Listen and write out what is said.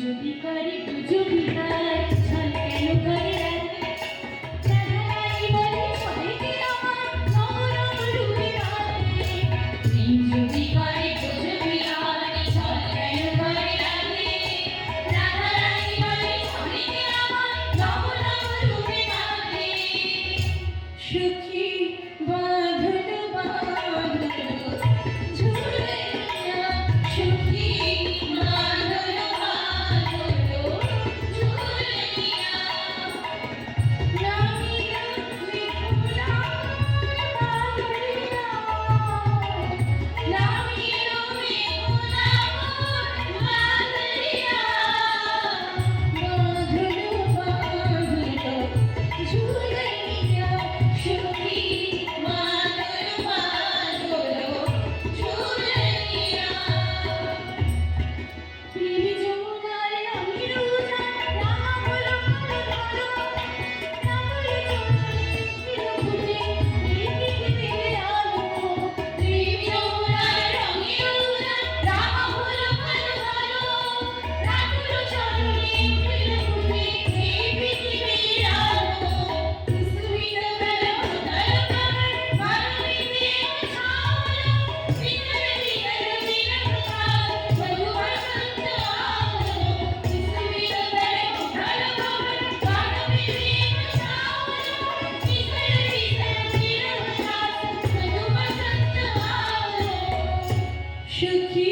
যদি করে পুজো বিহার ছল কেন করে রাধারানী বলে সবাইকে আমার নরম রূপে রাধে যদি করে পুজো বিহার ছল কেন করে রাধে রাধারানী বলে সবাইকে আমার নরম রূপে রাধে সুখী বাঁধন বাঁধন ঝুলে সুখী বাঁধন বাঁধন ঝুলে নামিয়া মিথুনা বাঁধরিয়া নামিয়া মিথুনা বাঁধরিয়া বাঁধন বাঁধন ঝুলে সুখী বাঁধন বাঁধন ঝুলে প্রেম যমুনায় আমি রোজা রামা বলো বলো নামলে চলে ফুটে আলো প্রেম যমুনায় আমি রোজা রামা বলো বলো রাতুল চলে ফুটে এই পৃথিবীর আলো সুমিত বেলা উদয় কামে মানবীতে ছাওলো বিনয় বিনয় বিনয় মধু বসন্ত আলো সুমিত বেলা উদয় কামে মানবীতে ছাওলো বিনয় বিনয় বিনয় মধু বসন্ত আলো সুখী